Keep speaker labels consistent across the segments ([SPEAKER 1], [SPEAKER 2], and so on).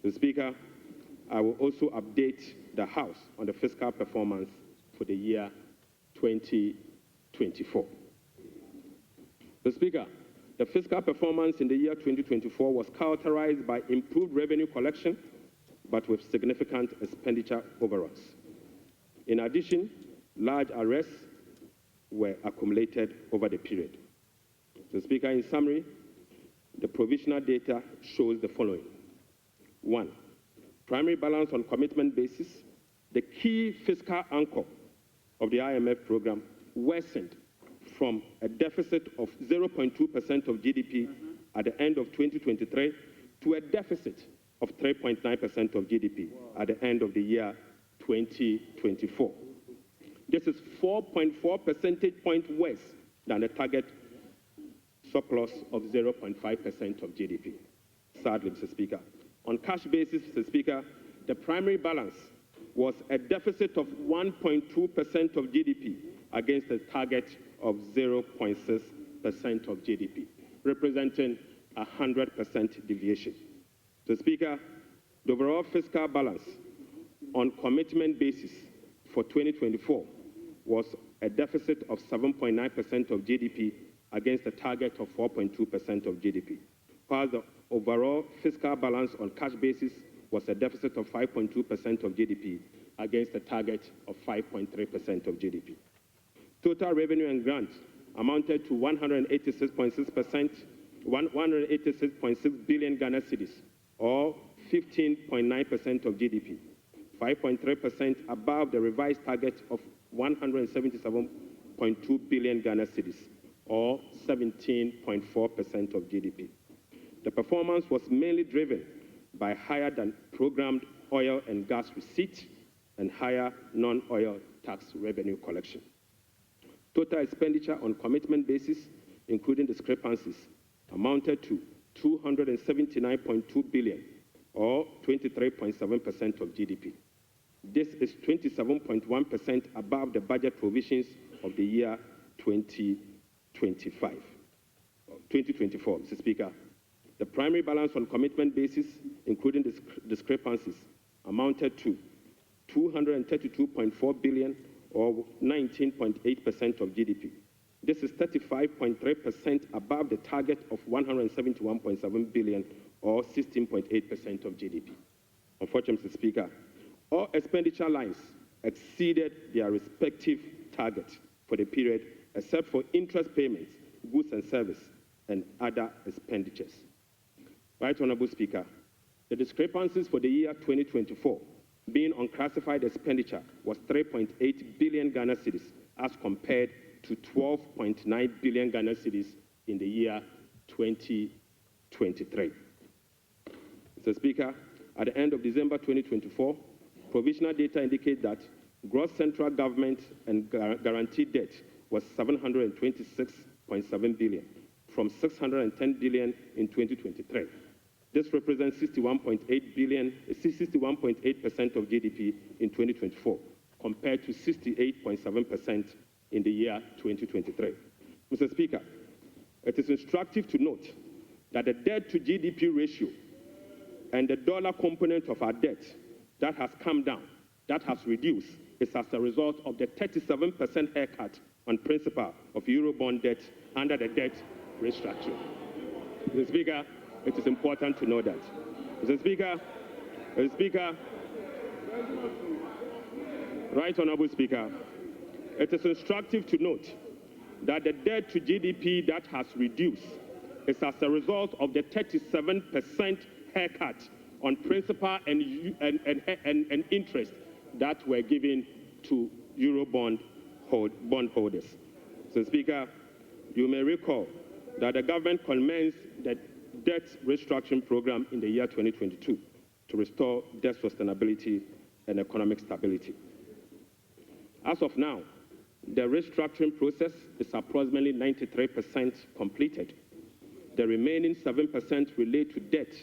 [SPEAKER 1] Mr. Speaker, I will also update the House on the fiscal performance for the year 2024. Mr. Speaker, the fiscal performance in the year 2024 was characterized by improved revenue collection, but with significant expenditure overruns. In addition, large arrests were accumulated over the period. Mr. Speaker, in summary, the provisional data shows the following. 1. Primary balance on commitment basis, the key fiscal anchor of the IMF program, worsened from a deficit of 0.2% of GDP at the end of 2023 to a deficit of 3.9% of GDP at the end of the year 2024. This is 4.4 percentage points worse than the target surplus of 0.5% of GDP. Sadly, Mr. Speaker. On cash basis, Mr. Speaker, the primary balance was a deficit of 1.2% of GDP against a target of 0.6% of GDP, representing a 100% deviation. Mr. Speaker, the overall fiscal balance on commitment basis for 2024 was a deficit of 7.9% of GDP against a target of 4.2% of GDP, while the overall fiscal balance on cash basis was a deficit of 5.2% of GDP against a target of 5.3% of GDP. Total revenue and grants amounted to 186.6 billion Ghana cedis, or 15.9% of GDP, 5.3% above the revised target of 177.2 billion Ghana cedis, or 17.4% of GDP. The performance was mainly driven by higher than programmed oil and gas receipts and higher non-oil tax revenue collection. Total expenditure on commitment basis, including discrepancies, amounted to 279.2 billion, or 23.7% of GDP. This is 27.1% above the budget provisions of the year 2024, Mr. Speaker. The primary balance on commitment basis, including discrepancies, amounted to 232.4 billion, or 19.8% of GDP. This is 35.3% above the target of 171.7 billion, or 16.8% of GDP. Unfortunately, Mr. Speaker, all expenditure lines exceeded their respective targets for the period, except for interest payments, goods and service, and other expenditures. Right Honourable Speaker, the discrepancies for the year 2024 being unclassified expenditure was 3.8 billion Ghana cedis as compared to 12.9 billion Ghana cedis in the year 2023. Mr. Speaker, at the end of December 2024, provisional data indicate that gross central government and guaranteed debt was 726.7 billion from 610 billion in 2023. This represents 61.8% of GDP in 2024, compared to 68.7% in the year 2023. Mr. Speaker, it is instructive to note that the debt to GDP ratio and the dollar component of our debt that has come down, that has reduced, is as a result of the 37% haircut on principal of Eurobond debt under the debt restructuring. Mr. Speaker, it is important to know that. Mr. Speaker, Right Honourable Speaker, it is instructive to note that the debt to GDP that has reduced is as a result of the 37% haircut on principal and interest that were given to Eurobond bondholders. So, Speaker, you may recall that the government commenced the debt restructuring program in the year 2022 to restore debt sustainability and economic stability. As of now, the restructuring process is approximately 93% completed. The remaining 7% relate to debt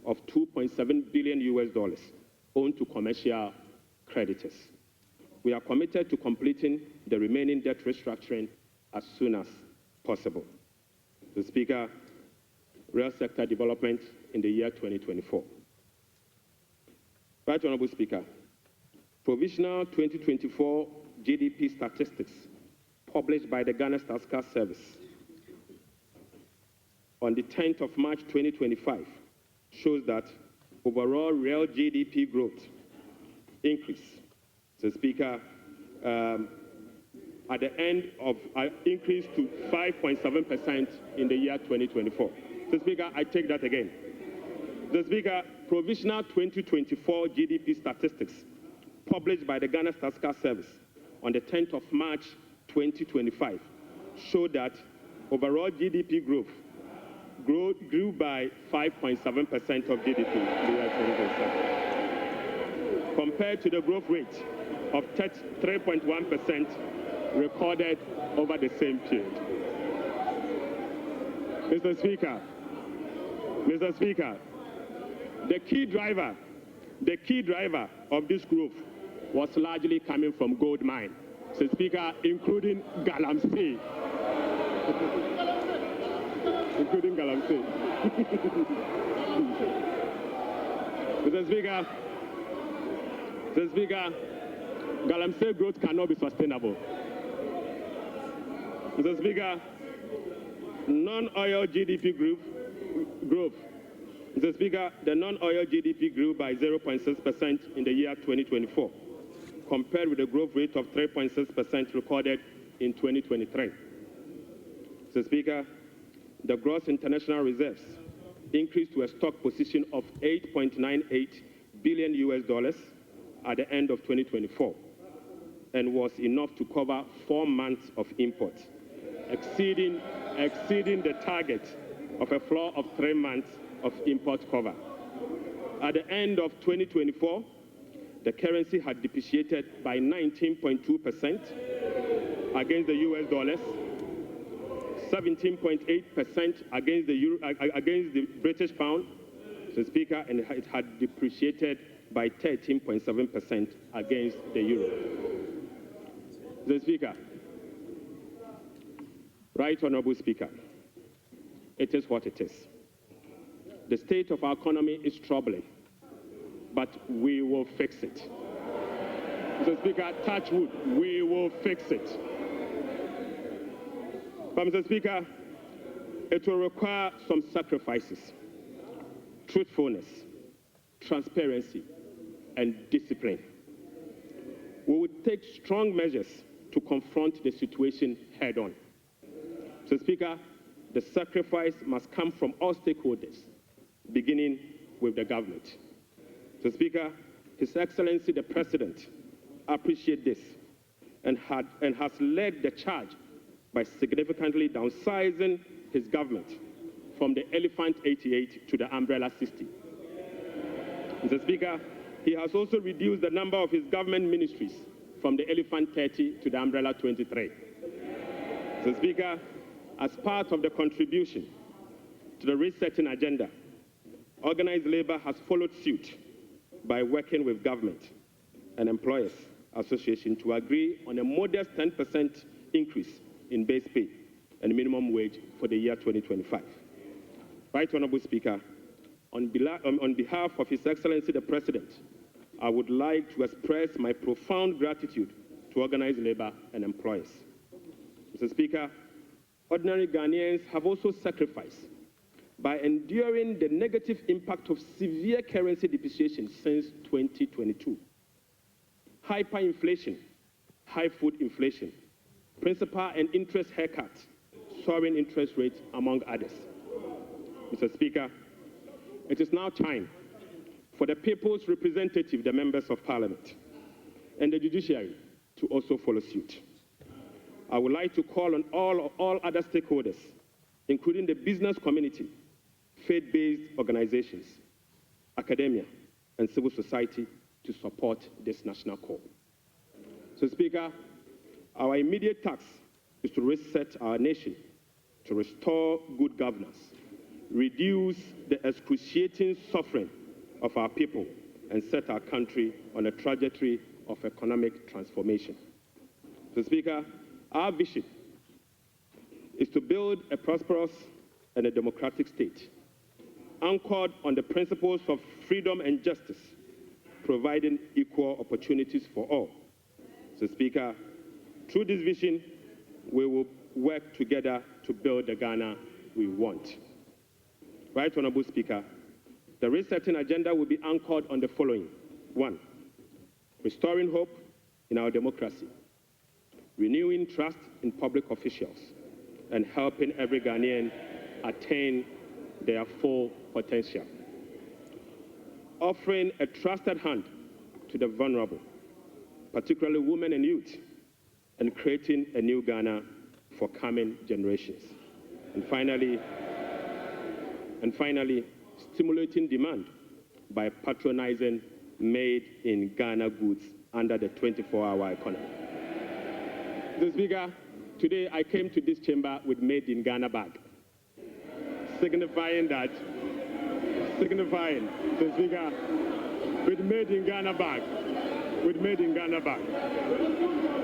[SPEAKER 1] of $2.7 billion owed to commercial creditors. We are committed to completing the remaining debt restructuring as soon as possible. The Speaker, real sector development in the year 2024. Right Honourable Speaker, provisional 2024 GDP statistics published by the Ghana Statistical Service on the 10th of March 2025 shows that overall real GDP growth increase. So Speaker, at the end of increased to 5.7% in the year 2024. So Speaker, I take that again. The Speaker, provisional 2024 GDP statistics published by the Ghana Statistical Service on the 10th of March 2025 show that overall GDP growth grew by 5.7% of GDP in the year 2027, compared to the growth rate of 3.1% recorded over the same period. Mr. Speaker, the key driver of this growth was largely coming from gold mine. Mr. Speaker, including Galamsey. Including Galamsey. Mr. Speaker, Galamsey growth cannot be sustainable. Mr. Speaker, non-oil GDP growth. Mr. Speaker, the non-oil GDP grew by 0.6% in the year 2024, compared with the growth rate of 3.6% recorded in 2023. Mr. Speaker, the gross international reserves increased to a stock position of $8.98 billion at the end of 2024, and was enough to cover 4 months of imports, exceeding the target of a floor of 3 months of import cover. At the end of 2024, the currency had depreciated by 19.2% against the US dollars, 17.8% against the euro, against the British pound, Mr. Speaker, and it had depreciated by 13.7% against the euro. Mr. Speaker, Right Honourable Speaker, it is what it is. The state of our economy is troubling, but we will fix it. Mr. Speaker, touch wood, we will fix it. But Mr. Speaker, it will require some sacrifices, truthfulness, transparency, and discipline. We will take strong measures to confront the situation head on. Mr. Speaker, the sacrifice must come from all stakeholders, beginning with the government. Mr. Speaker, His Excellency the President appreciates this and has led the charge by significantly downsizing his government from the Elephant 88 to the Umbrella 60. Mr. Speaker, he has also reduced the number of his government ministries from the Elephant 30 to the Umbrella 23. Mr. Speaker, as part of the contribution to the resetting agenda, organized labor has followed suit by working with government and employers association to agree on a modest 10% increase in base pay and minimum wage for the year 2025. Right Honourable Speaker, on behalf of His Excellency the President, I would like to express my profound gratitude to organized labor and employers. Mr. Speaker, ordinary Ghanaians have also sacrificed by enduring the negative impact of severe currency depreciation since 2022. Hyperinflation, high food inflation, principal and interest haircuts, soaring interest rates, among others. Mr. Speaker, it is now time for the people's representative, the members of parliament, and the judiciary to also follow suit. I would like to call on all other stakeholders, including the business community, faith-based organizations, academia, and civil society to support this national call. So, Speaker, our immediate task is to reset our nation, to restore good governance, reduce the excruciating suffering of our people, and set our country on a trajectory of economic transformation. So, Speaker, our vision is to build a prosperous and a democratic state, anchored on the principles of freedom and justice, providing equal opportunities for all. So, Speaker, through this vision, we will work together to build the Ghana we want. Right Honorable Speaker, the resetting agenda will be anchored on the following. 1, restoring hope in our democracy, renewing trust in public officials, and helping every Ghanaian attain their full potential. Offering a trusted hand to the vulnerable, particularly women and youth, and creating a new Ghana for coming generations. And finally, stimulating demand by patronizing made-in-Ghana goods under the 24-hour economy. Mr. Speaker, today I came to this chamber with made-in-Ghana bag, signifying, Mr. Speaker, with made-in-Ghana bag,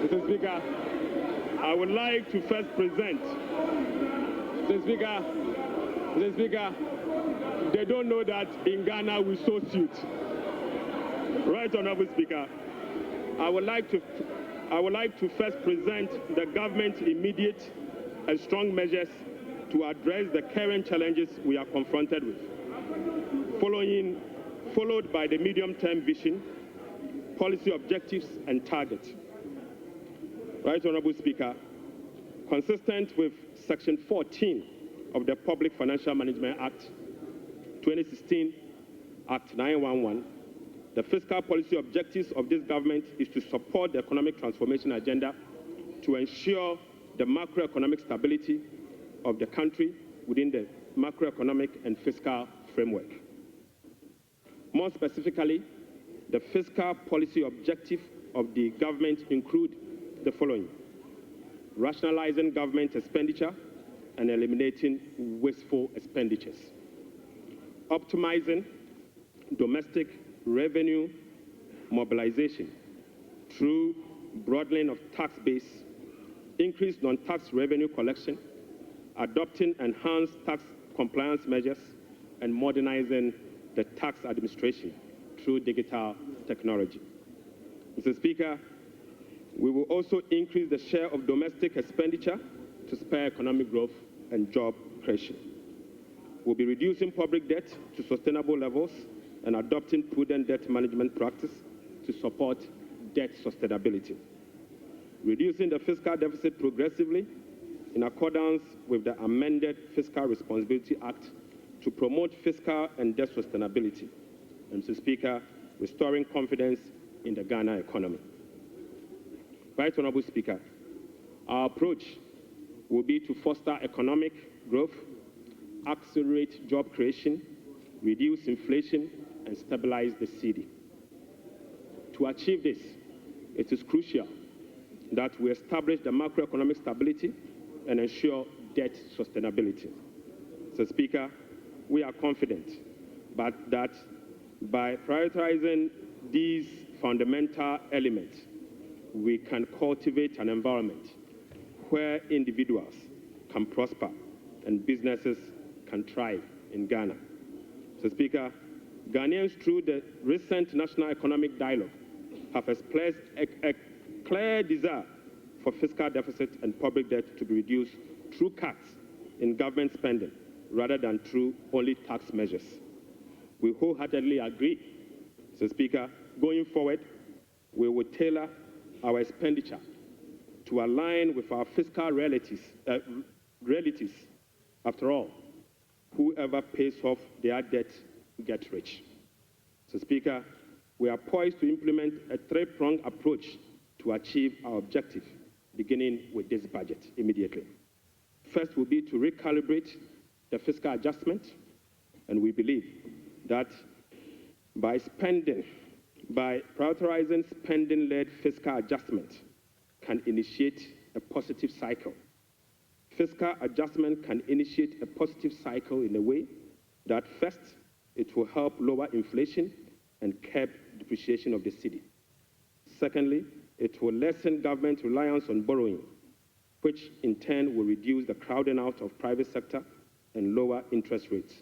[SPEAKER 1] Mr. Speaker, I would like to first present, Mr. Speaker, they don't know that in Ghana we sew suit. Right, Honorable Speaker, I would like to first present the government's immediate and strong measures to address the current challenges we are confronted with, followed by the medium-term vision, policy objectives, and targets. Right, Honorable Speaker, consistent with Section 14 of the Public Financial Management Act 2016, Act 911, the fiscal policy objectives of this government is to support the economic transformation agenda to ensure the macroeconomic stability of the country within the macroeconomic and fiscal framework. More specifically, the fiscal policy objective of the government include the following: rationalizing government expenditure and eliminating wasteful expenditures, optimizing domestic revenue mobilization through broadening of tax base, increased non-tax revenue collection, adopting enhanced tax compliance measures, and modernizing the tax administration through digital technology. Mr. Speaker, we will also increase the share of domestic expenditure to spur economic growth and job creation. We'll be reducing public debt to sustainable levels and adopting prudent debt management practice to support debt sustainability. Reducing the fiscal deficit progressively in accordance with the amended Fiscal Responsibility Act to promote fiscal and debt sustainability. And Mr. Speaker, restoring confidence in the Ghana economy. Right, Honorable Speaker, our approach will be to foster economic growth, accelerate job creation, reduce inflation, and stabilize the cedi. To achieve this, it is crucial that we establish the macroeconomic stability and ensure debt sustainability. So, Speaker, we are confident that by prioritizing these fundamental elements, we can cultivate an environment where individuals can prosper and businesses can thrive in Ghana. So, Speaker, Ghanaians, through the recent National Economic Dialogue, have expressed a clear desire for fiscal deficit and public debt to be reduced through cuts in government spending rather than through only tax measures. We wholeheartedly agree. So, Speaker, going forward, we will tailor our expenditure to align with our fiscal realities. After all, whoever pays off their debt gets rich. So, Speaker, we are poised to implement a three-pronged approach to achieve our objective, beginning with this budget immediately. First will be to recalibrate the fiscal adjustment, and we believe that by prioritizing spending-led fiscal adjustment can initiate a positive cycle. Fiscal adjustment can initiate a positive cycle in a way that first, it will help lower inflation and curb depreciation of the cedi. Secondly, it will lessen government reliance on borrowing, which in turn will reduce the crowding out of private sector and lower interest rates.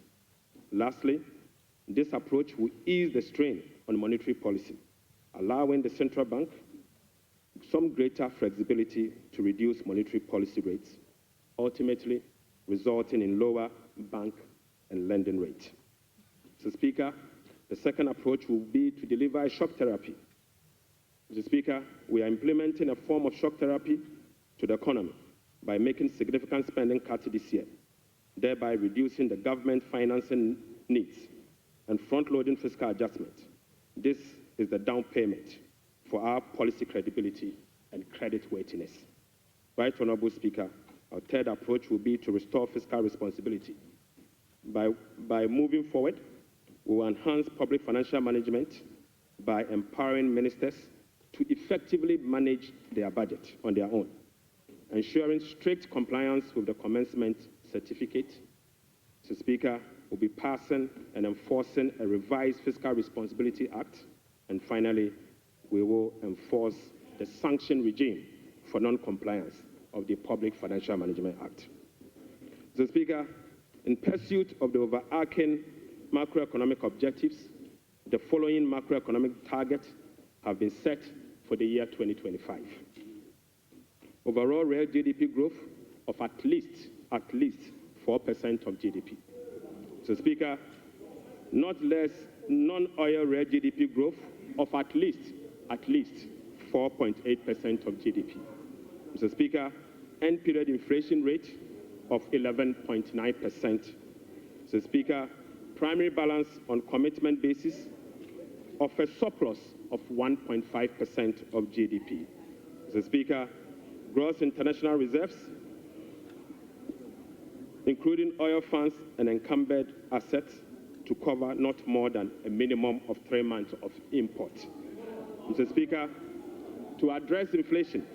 [SPEAKER 1] Lastly, this approach will ease the strain on monetary policy, allowing the central bank some greater flexibility to reduce monetary policy rates, ultimately resulting in lower bank and lending rates. Mr. Speaker, the second approach will be to deliver a shock therapy. Mr. Speaker, we are implementing a form of shock therapy to the economy by making significant spending cuts this year, thereby reducing the government financing needs and front-loading fiscal adjustments. This is the down payment for our policy credibility and credit worthiness. Right Honourable Speaker, our third approach will be to restore fiscal responsibility. By moving forward, we will enhance public financial management by empowering ministers to effectively manage their budget on their own, ensuring strict compliance with the commencement certificate. Mr. Speaker, we'll be passing and enforcing a revised Fiscal Responsibility Act. And finally, we will enforce the sanction regime for non-compliance of the Public Financial Management Act. Mr. Speaker, in pursuit of the overarching macroeconomic objectives, the following macroeconomic targets have been set for the year 2025. Overall real GDP growth of at least 4% of GDP. So, Speaker, not less non-oil real GDP growth of at least 4.8% of GDP. Mr. Speaker, end period inflation rate of 11.9%. Mr. Speaker, primary balance on commitment basis of a surplus of 1.5% of GDP. Mr. Speaker, gross international reserves, including oil funds and encumbered assets, to cover not more than a minimum of 3 months of import. Mr. Speaker, to address inflation,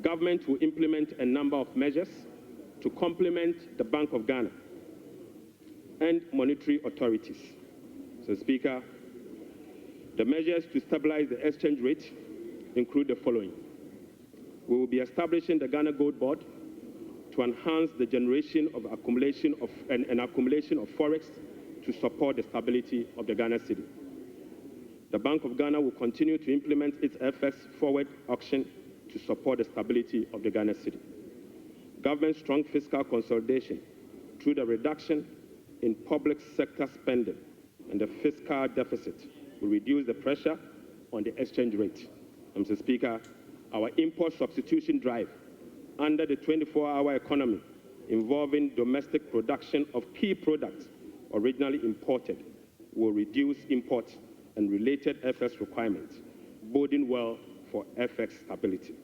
[SPEAKER 1] government will implement a number of measures to complement the Bank of Ghana and monetary authorities. Mr. Speaker, the measures to stabilize the exchange rate include the following. We will be establishing the Ghana gov't to enhance the generation of accumulation of forex to support the stability of the Ghana cedi. The Bank of Ghana will continue to implement its FX forward auction to support the stability of the Ghana cedi. Government's strong fiscal consolidation through the reduction in public sector spending and the fiscal deficit will reduce the pressure on the exchange rate. Mr. Speaker, our import substitution drive under the 24-hour economy involving domestic production of key products originally imported will reduce imports and related FX requirements, boding well for FX stability.